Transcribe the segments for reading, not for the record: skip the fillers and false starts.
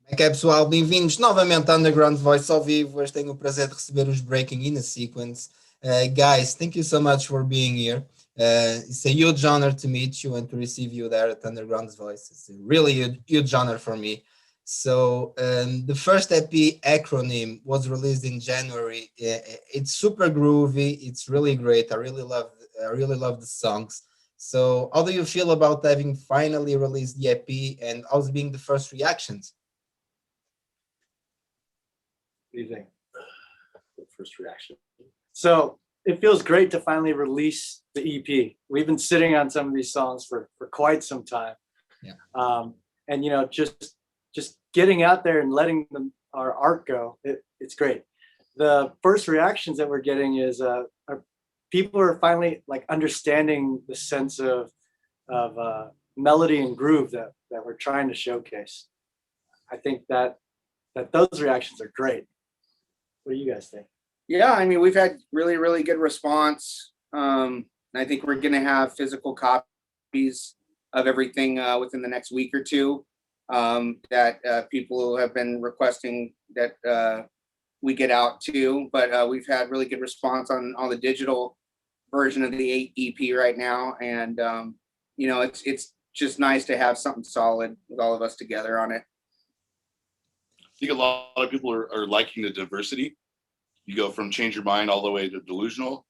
Como é que é, pessoal? Bem-vindos novamente ao Underground Voice ao vivo. Hoje tenho o prazer de receber os Breaking in a Sequence. Guys, thank you so much for being here. It's a huge honor to meet you and to receive you there at Underground Voice. It's a really huge honor for me. So the first EP, Acronym, was released in January. It's super groovy. It's really great. I really love the songs. So how do you feel about having finally released the EP, and how's being the first reactions? What do you think? First reaction. So it feels great to finally release the EP. We've been sitting on some of these songs for quite some time. Yeah. And just getting out there and letting our art go, it's great. The first reactions that we're getting is people are finally like understanding the sense of melody and groove that we're trying to showcase. I think that those reactions are great. What do you guys think? Yeah, I mean, we've had really, really good response. I think we're going to have physical copies of everything within the next week or two that people have been requesting that we get out to. But we've had really good response on the digital version of the EP right now. And, it's just nice to have something solid with all of us together on it. I think a lot of people are liking the diversity. You go from Change Your Mind all the way to Delusional.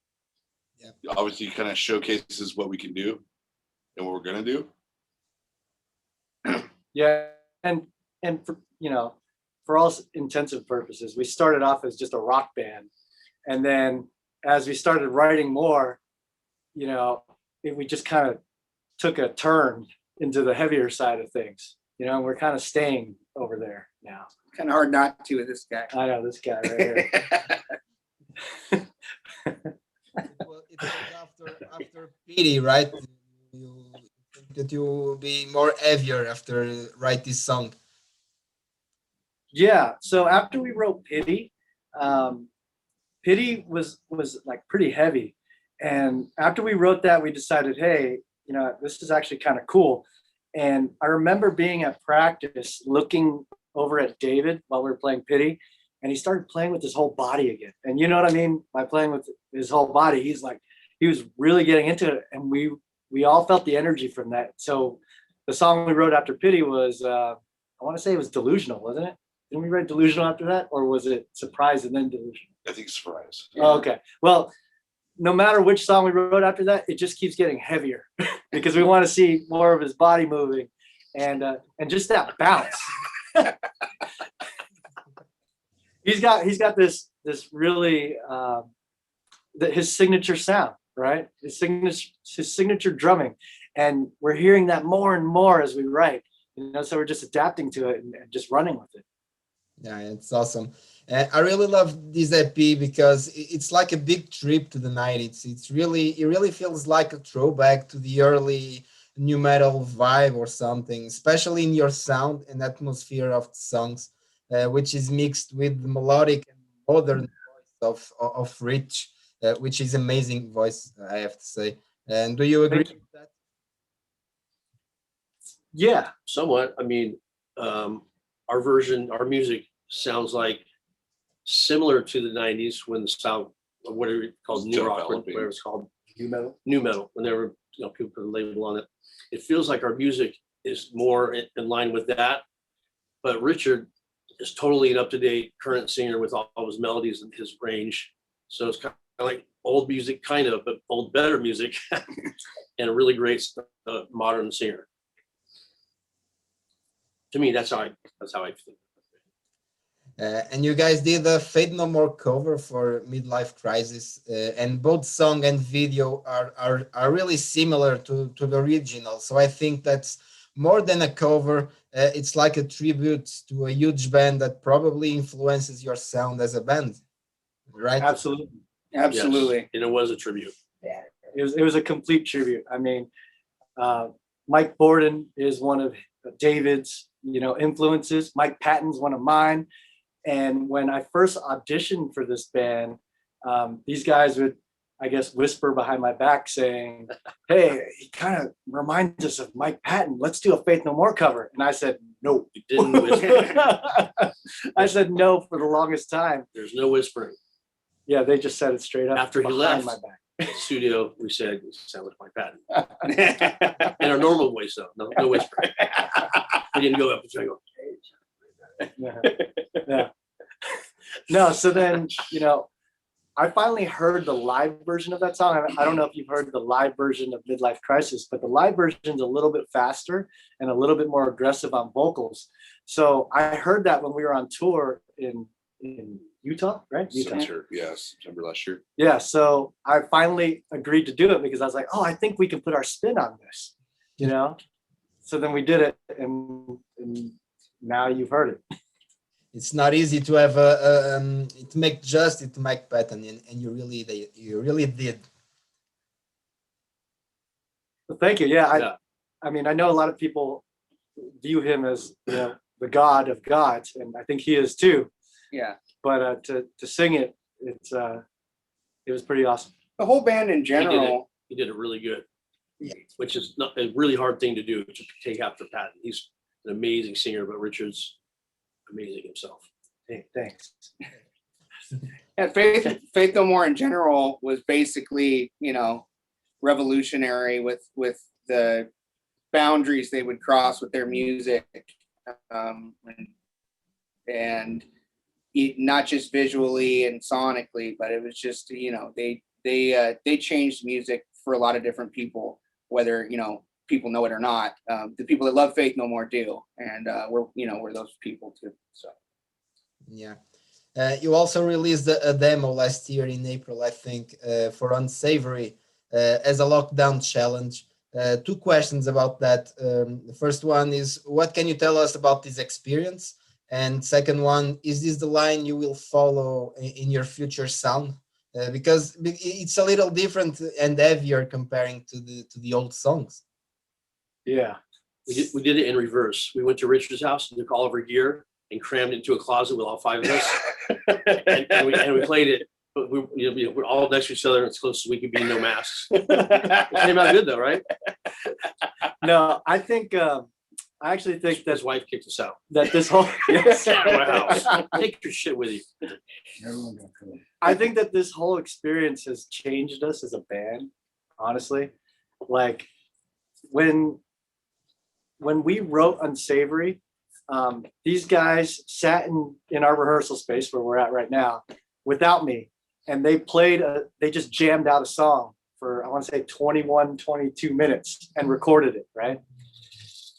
Yeah. Obviously, kind of showcases what we can do and what we're gonna do. Yeah, and for all intensive purposes, we started off as just a rock band, and then as we started writing more, we just kind of took a turn into the heavier side of things. And we're kind of staying over there now. Kind of hard not to with this guy. I know this guy right here. Well, it was after Pity, right? You think that you will be more heavier after write this song. Yeah. So after we wrote Pity, Pity was like pretty heavy, and after we wrote that, we decided, hey, this is actually kind of cool. And I remember being at practice looking over at David while we were playing Pity, and he started playing with his whole body again. And you know what I mean by playing with his whole body? He was really getting into it, and we all felt the energy from that. So the song we wrote after Pity was, I want to say it was Delusional, wasn't it? Didn't we write Delusional after that, or was it Surprise and then Delusional? I think Surprise. Yeah. Oh, okay. Well, no matter which song we wrote after that, it just keeps getting heavier because we want to see more of his body moving and just that bounce. He's got this really his signature sound, right? His signature drumming, and we're hearing that more and more as we write. So we're just adapting to it and just running with it. Yeah, it's awesome. I really love this EP because it's like a big trip to the 90s. It really feels like a throwback to the early new metal vibe or something, especially in your sound and atmosphere of the songs, which is mixed with the melodic and modern voice of Rich, which is amazing voice, I have to say. And do you agree with that? Yeah, somewhat. I mean, our music sounds like similar to the 90s when the sound, what are it called, new rock, whatever it's called, new metal. Whenever people put a label on it, it feels like our music is more in line with that. But Richard is totally an up-to-date current singer with all his melodies and his range. So it's kind of like old music, kind of, but old better music, and a really great modern singer. To me, that's how I feel. And you guys did a Fate No More cover for Midlife Crisis, and both song and video are really similar to the original. So I think that's more than a cover. It's like a tribute to a huge band that probably influences your sound as a band, right? Absolutely. Absolutely. Yes, and it was a tribute. Yeah, it was a complete tribute. I mean, Mike Borden is one of David's influences. Mike Patton's one of mine. And when I first auditioned for this band, these guys would I guess, whisper behind my back saying, "Hey, he kind of reminds us of Mike Patton. Let's do a Faith No More cover." And I said, "No." You didn't whisper. I said no for the longest time. There's no whispering. Yeah, they just said it straight up After he behind left my back. the studio, we said, "You sound like Mike Patton." In our normal voice, though. No whispering. We didn't go up and say, Yeah. No, so then, I finally heard the live version of that song. I don't know if you've heard the live version of Midlife Crisis, but the live version's a little bit faster and a little bit more aggressive on vocals. So I heard that when we were on tour in Utah, right? Utah. September last year. Yeah, so I finally agreed to do it because I was like, oh, I think we can put our spin on this, So then we did it, and now you've heard it. It's not easy to have to make justice to Mike Patton, and you really did. Well, thank you. Yeah, I mean, I know a lot of people view him as the god of gods, and I think he is too. Yeah. But to sing it, it was pretty awesome. The whole band in general. he did it really good, which is not a really hard thing to do, to take after Patton. He's an amazing singer, but Richard's amazing himself. Hey, thanks. Yeah, Faith No More in general was basically, revolutionary with the boundaries they would cross with their music, and not just visually and sonically, but it was just, they changed music for a lot of different people, whether people know it or not. The people that love Faith No More do, and we're those people too. So yeah. You also released a demo last year in April, I think, for Unsavory as a lockdown challenge. Two questions about that. The first one is, what can you tell us about this experience? And second one, is this the line you will follow in your future sound? Because it's a little different and heavier comparing to the old songs. Yeah. We did it in reverse. We went to Richard's house and took all of our gear and crammed it into a closet with all five of us, and we played it. But we're all next to each other as close as we could be, no masks. It came out good though, right? No, I think I actually think that His wife kicked us out. that this whole Get out of my house. Take your shit with you. I think that this whole experience has changed us as a band, honestly. Like when we wrote Unsavory, these guys sat in our rehearsal space where we're at right now without me, and they just jammed out a song for, I want to say 21, 22 minutes and recorded it, right?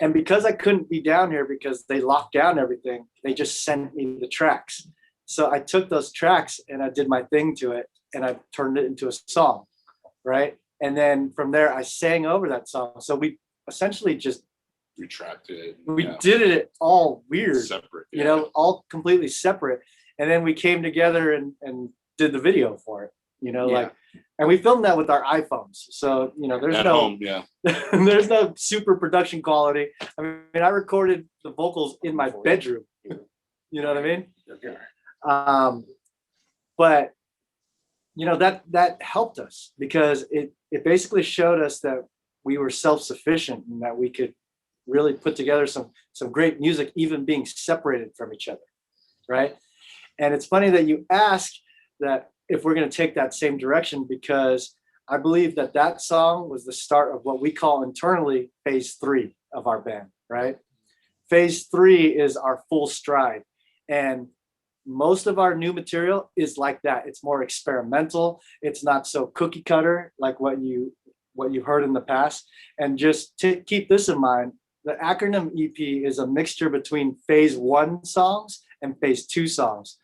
And because I couldn't be down here because they locked down everything, they just sent me the tracks. So I took those tracks and I did my thing to it, and I turned it into a song, right? And then from there, I sang over that song. So we essentially just Retracted. we did it all weird, Separate. all completely separate. And then we came together and did the video for it, and we filmed that with our iPhones. So, there's At no home, yeah. there's no super production quality. I mean, I recorded the vocals in my bedroom. You know what I mean? But that helped us because it basically showed us that we were self-sufficient and that we could really put together some great music, even being separated from each other, right? And it's funny that you ask that if we're going to take that same direction, because I believe that song was the start of what we call internally phase 3 of our band, right? Phase 3 is our full stride, and most of our new material is like that. It's more experimental. It's not so cookie cutter like what you've heard in the past. And just to keep this in mind, the Acronym EP is a mixture between phase 1 songs and phase 2 songs.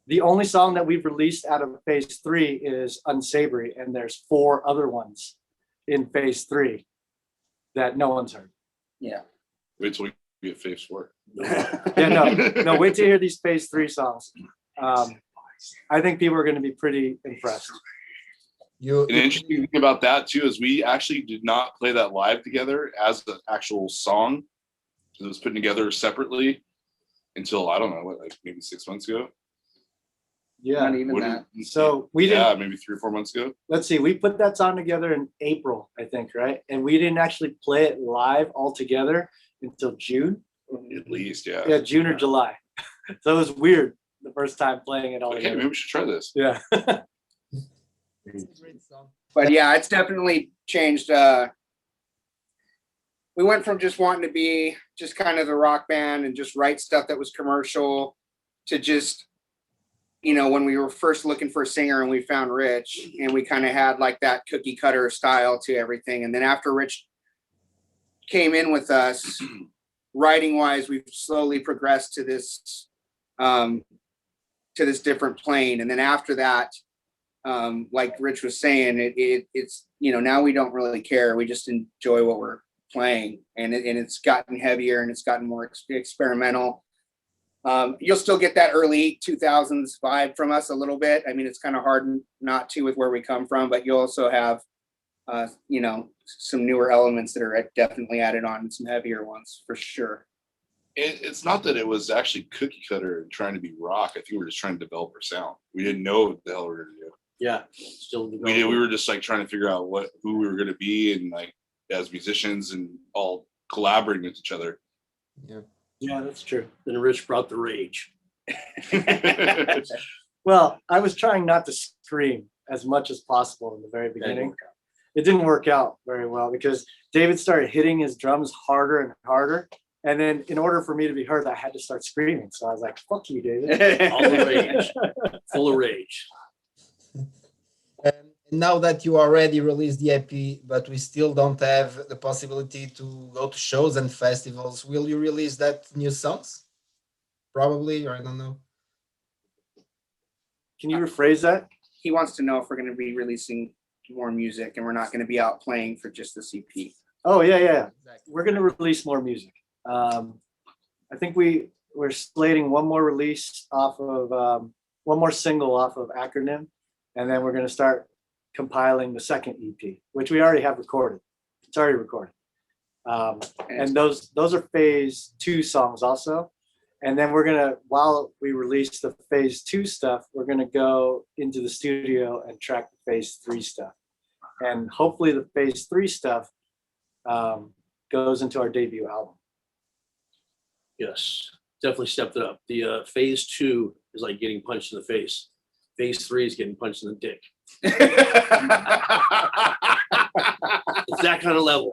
The only song that we've released out of phase 3 is Unsavory, and there's 4 other ones in phase 3 that no one's heard. yeah. Wait till we get phase 4. Yeah, no, wait to hear these phase 3 songs. I think people are going to be pretty impressed. An interesting thing about that too is we actually did not play that live together as an actual song. It was put together separately until, I don't know, maybe 6 months ago. Yeah. Not even What that. did- So we yeah, didn't, maybe 3 or 4 months ago. let's see, we put that song together in April, I think, right? And we didn't actually play it live all together until June. At least, yeah. Yeah, June or July. So it was weird the first time playing it all Like, hey, together. maybe we should try this. Yeah. It's a great song. But yeah, it's definitely changed. We went from just wanting to be just kind of the rock band and just write stuff that was commercial to just, when we were first looking for a singer and we found Rich, and we kind of had like that cookie cutter style to everything. And then after Rich came in with us, writing wise, we've slowly progressed to this different plane. And then after that, like Rich was saying, it's now we don't really care. We just enjoy what we're playing, and it's gotten heavier and it's gotten more experimental. You'll still get that early 2000s vibe from us a little bit. I mean, it's kind of hard not to with where we come from, but you'll also have some newer elements that are definitely added on, and some heavier ones for sure. It's not that it was actually cookie cutter and trying to be rock. I think we were just trying to develop our sound. We didn't know what the hell we were going to do. Yeah, still We were just like trying to figure out who we were going to be, and like as musicians and all collaborating with each other. Yeah, that's true. Then Rich brought the rage. Well, I was trying not to scream as much as possible in the very beginning. It didn't work out very well because David started hitting his drums harder and harder. And then in order for me to be heard, I had to start screaming. So I was like, fuck you, David. All the rage. Full of rage. Now that you already released the EP, but we still don't have the possibility to go to shows and festivals, will you release that new songs? Probably, or I don't know. Can you rephrase that? He wants to know if we're going to be releasing more music and we're not going to be out playing for just this EP. Oh, yeah. Exactly. We're going to release more music. I think we're slating one more release off of one more single off of Acronym, and then we're going to start compiling the second EP, which we already have recorded. It's already recorded. And those are phase 2 songs also. And then we're gonna, while we release the phase 2 stuff, we're gonna go into the studio and track the phase 3 stuff. And hopefully the phase 3 stuff goes into our debut album. Yes, definitely stepped it up. The phase 2 is like getting punched in the face. Phase 3 is getting punched in the dick. It's that kind of level.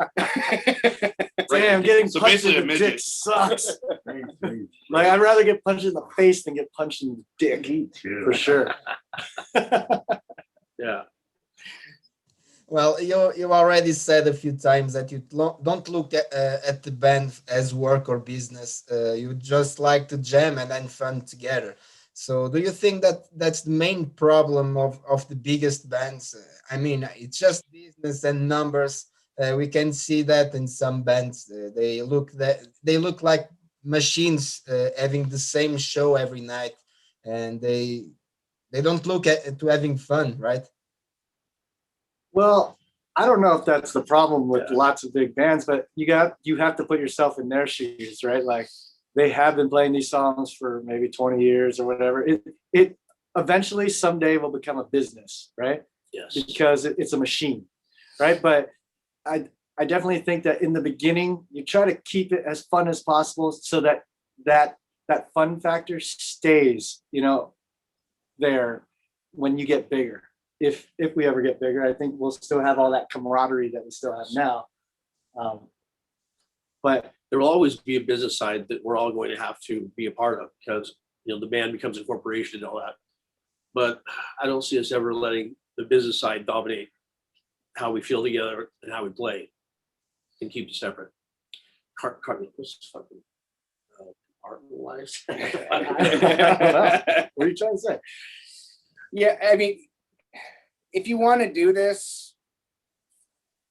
Damn, getting So punched basically in a the midget. dick sucks. Like, I'd rather get punched in the face than get punched in the dick. For sure. Yeah. Well, you already said a few times that you don't look at the band as work or business. You just like to jam and have fun together. So do you think that that's the main problem of the biggest bands? I mean, it's just business and numbers. We can see that in some bands. They look like machines having the same show every night, and they don't look to having fun, right? Well, I don't know if that's the problem with lots of big bands, but you have to put yourself in their shoes, right? Like, they have been playing these songs for maybe 20 years or whatever. It eventually someday will become a business, right? Yes. Because it's a machine, right? But I definitely think that in the beginning, you try to keep it as fun as possible so that fun factor stays, there when you get bigger. If we ever get bigger, I think we'll still have all that camaraderie that we still have now. But there will always be a business side that we're all going to have to be a part of because the band becomes a corporation and all that. But I don't see us ever letting the business side dominate how we feel together and how we play, and keep it separate. What's fucking art-wise? what are you trying to say? Yeah, I mean, if you want to do this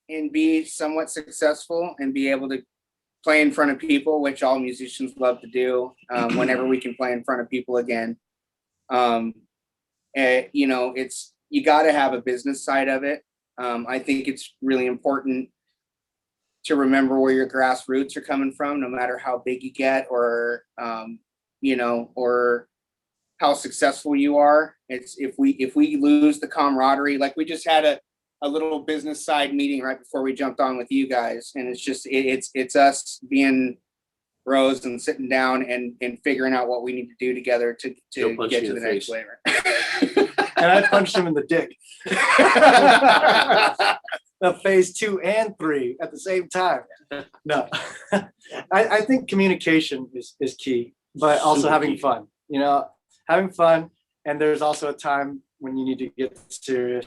and be somewhat successful and be able to play in front of people, which all musicians love to do, whenever we can play in front of people again, it's, you got to have a business side of it. I think it's really important to remember where your grassroots are coming from, no matter how big you get or how successful you are. It's if we lose the camaraderie, like we just had a little business side meeting right before we jumped on with you guys, and it's just it's us being bros and sitting down and figuring out what we need to do together to get to the next flavor. And I punched him in the dick. The phase 2 and 3 at the same time. No, I think communication is key, but also having fun. You know, having fun, and there's also a time when you need to get serious.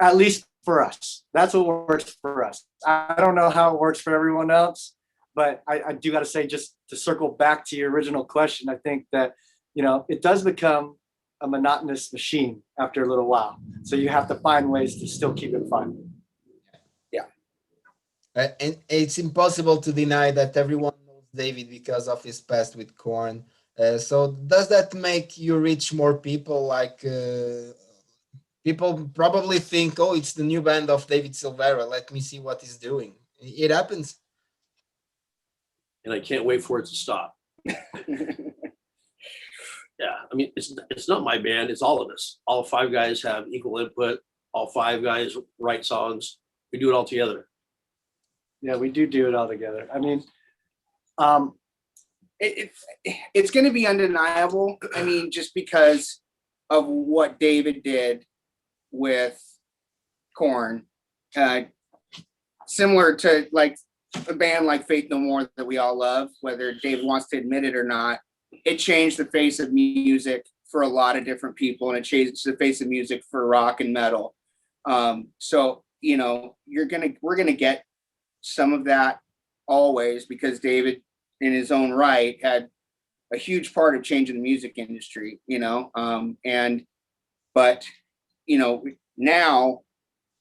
At least for us, that's what works for us. I don't know how it works for everyone else, but I do got to say, just to circle back to your original question, I think that, you know, it does become a monotonous machine after a little while. So you have to find ways to still keep it fun. Yeah. And it's impossible to deny that everyone knows David because of his past with Korn. So does that make you reach more people? Like people probably think, oh, it's the new band of David Silveria. Let me see what he's doing. It happens. And I can't wait for it to stop. Yeah, I mean, it's not my band, it's all of us. All 5 guys have equal input. All 5 guys write songs. We do it all together. Yeah, we do it all together. I mean, it's going to be undeniable. I mean, just because of what David did with Korn, similar to like a band like Faith No More that we all love, whether David wants to admit it or not. It changed the face of music for a lot of different people, and it changed the face of music for rock and metal. So, you know, we're gonna get some of that always, because David, in his own right, had a huge part of changing the music industry, you know. But you know, now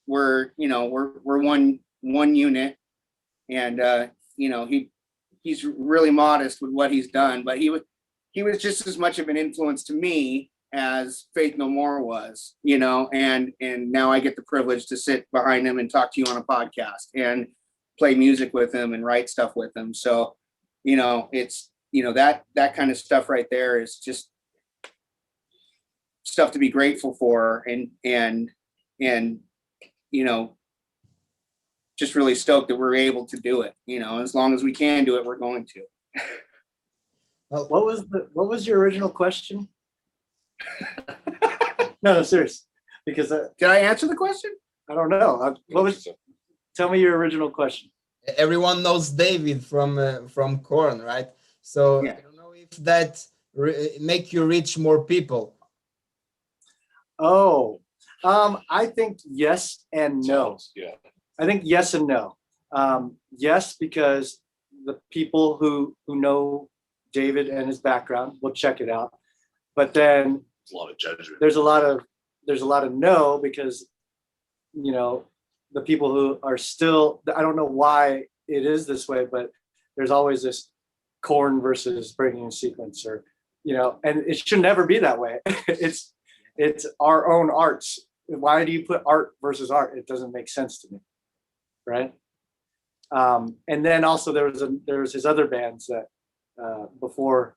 we're one unit, and you know, he's really modest with what he's done, but he was just as much of an influence to me as Faith No More was, you know, and now I get the privilege to sit behind him and talk to you on a podcast and play music with him and write stuff with him. So, you know, it's, you know, that kind of stuff right there is just stuff to be grateful for, and you know, just really stoked that we're able to do it. You know, as long as we can do it, we're going to. what was your original question? No, serious. Because did I answer the question? I don't know. Tell me your original question. Everyone knows David from Korn, right? So yeah. I don't know if that make you reach more people. Oh, I think yes and no. Yeah. I think yes and no. Yes, because the people who know David and his background will check it out. But then It's a lot of judgment. there's a lot of no, because, you know, the people who are still, I don't know why it is this way, but there's always this Korn versus Breaking in Sequence, or, you know, and it should never be that way. It's our own arts. Why do you put art versus art? It doesn't make sense to me, right? And then also there was his other bands that before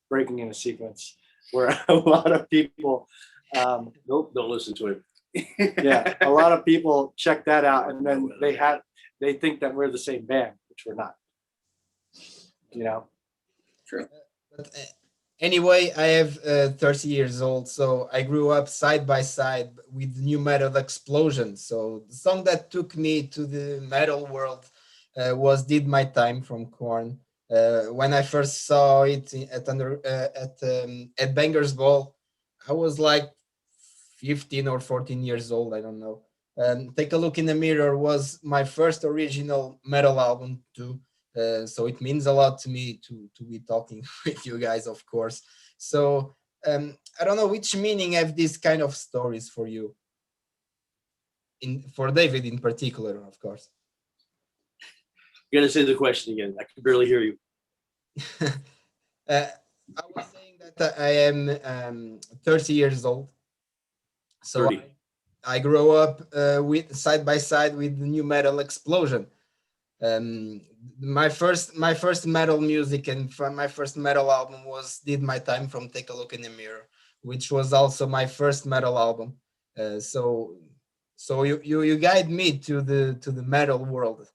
Breaking in a Sequence, where a lot of people Nope, don't listen to him. yeah, a lot of people check that out, and then they think that we're the same band, which we're not. You know. True. But anyway, I have 30 years old, so I grew up side by side with new metal explosion. So the song that took me to the metal world was "Did My Time" from Korn. When I first saw it at Bangers Ball, I was like 15 or 14 years old. I don't know. Take a Look in the Mirror was my first original metal album too. So it means a lot to me to be talking with you guys, of course. So I don't know which meaning have these kind of stories for you, for David in particular, of course. You got to say the question again. I can barely hear you. I was saying that I am 30 years old. So 30. I grew up with side by side with the new metal explosion. Um, my first metal music and my first metal album was "Did My Time" from Take a Look in the Mirror, which was also my first metal album. So you guide me to the metal world.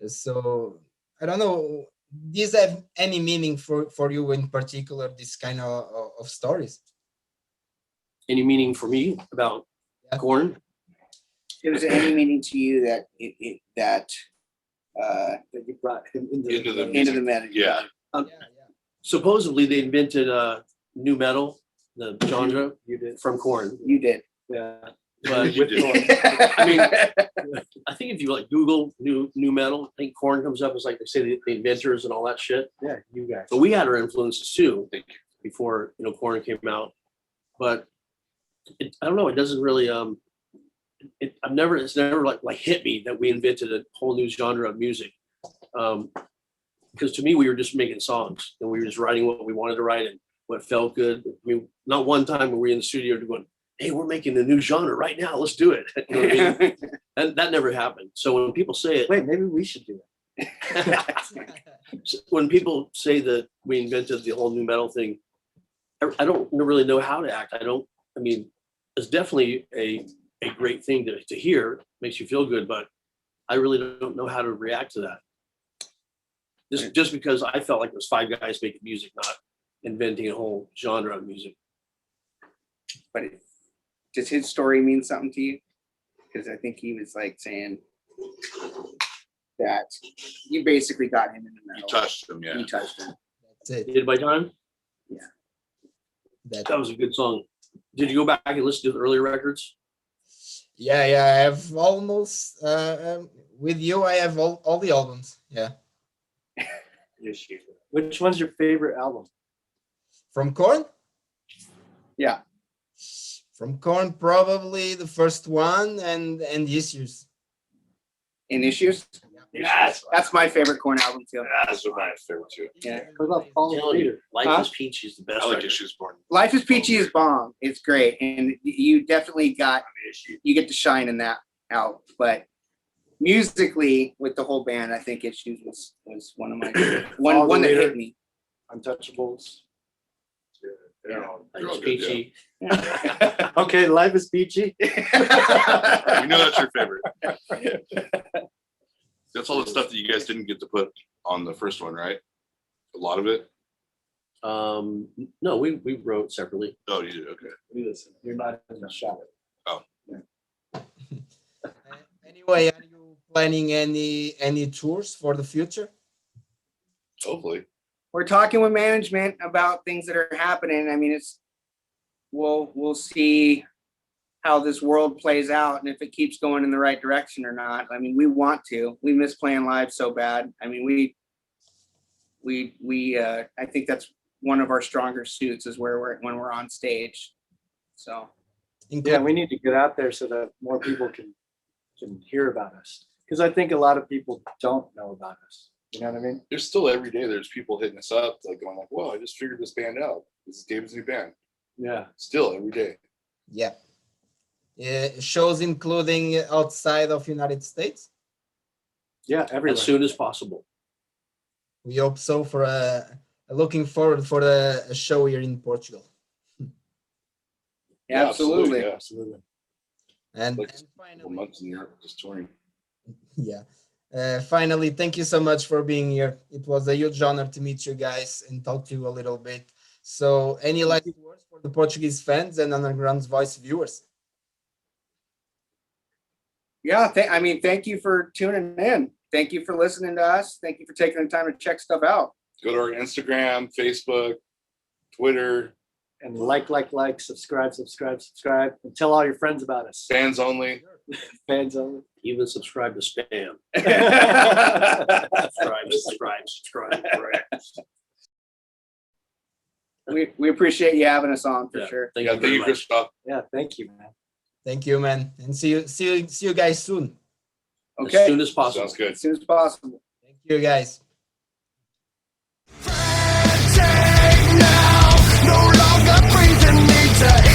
So I don't know. Does have any meaning for you in particular? This kind of stories. Any meaning for me about Korn? Is there any meaning to you that that you brought him Into the into the metal? Yeah. Supposedly they invented new metal, the genre, from Korn. You did. Yeah. But You did. I mean, I think if you like Google new metal, I think Korn comes up as like they say the inventors and all that shit. Yeah, you guys. But we had our influences too before Korn came out. But I don't know. It doesn't really it's never like hit me that we invented a whole new genre of music. Because to me, we were just making songs and we were just writing what we wanted to write and what felt good. I mean, not one time were we in the studio going, "Hey, we're making a new genre right now. Let's do it." You know what I mean? And that never happened. So when people say it, Wait, maybe we should do it. when people say that we invented the whole new metal thing, I don't really know how to act. I mean, it's definitely a great thing to hear, makes you feel good, but I really don't know how to react to that. Just because I felt like it was five guys making music, not inventing a whole genre of music. But does his story mean something to you? Because I think he was like saying that you basically got him in the metal. You touched him, yeah. You touched him. That's it. Did by time? That That was a good song. Did you go back and listen to the earlier records? Yeah, I have almost with you. I have all the albums. Yeah, Which one's your favorite album? from Korn. Yeah. From Korn, probably the first one and Issues. In Issues? Yes. That's my favorite Korn album too. That's my favorite too. Yeah. What about Follow the Telling you, Leader? Life Huh? is Peachy is the best. I like record. Issues Born. Life is Peachy is bomb. It's great. And you definitely you get to shine in that out. But musically with the whole band, I think Issues was one of my Follow the one that Leader. hit me. Untouchables. Yeah. Life They're is all good, Peachy. Okay, Life is Peachy. yeah. We know that's your favorite. That's all the stuff that you guys didn't get to put on the first one, right? A lot of it. No, we wrote separately. Oh, you did. Okay. Listen, you're not in the shot. Anyway, are you planning any tours for the future? Hopefully. We're talking with management about things that are happening. I mean, we'll see how this world plays out and if it keeps going in the right direction or not. I mean, we miss playing live so bad. I mean, I think that's one of our stronger suits is when we're on stage. So Yeah, we need to get out there so that more people can hear about us. Because I think a lot of people don't know about us. You know what I mean? There's still every day there's people hitting us up like going like, "Whoa, I just figured this band out. This is David's new band." Yeah. Still every day. Yeah. Shows including outside of United States. Yeah, everywhere. As soon as possible. We hope so. For looking forward for a show here in Portugal. yeah, absolutely. Yeah. Absolutely. And Like finally, 4 months in Europe just touring. yeah. Finally, thank you so much for being here. It was a huge honor to meet you guys and talk to you a little bit. So, any last words for the Portuguese fans and Underground's Voice viewers? Yeah, thank you for tuning in. Thank you for listening to us. Thank you for taking the time to check stuff out. Go to our Instagram, Facebook, Twitter, And like, subscribe, and tell all your friends about us. fans only. Fans only. Even subscribe to spam. Subscribe. We appreciate you having us on for Yeah. sure. Thank Yeah, you thank very you, much. Christoph. Yeah, thank you, man. Thank you, man, and see you guys soon. As Okay, soon as possible. Sounds good. as soon as possible. Thank you, guys. Frantic now, no longer breathing, need to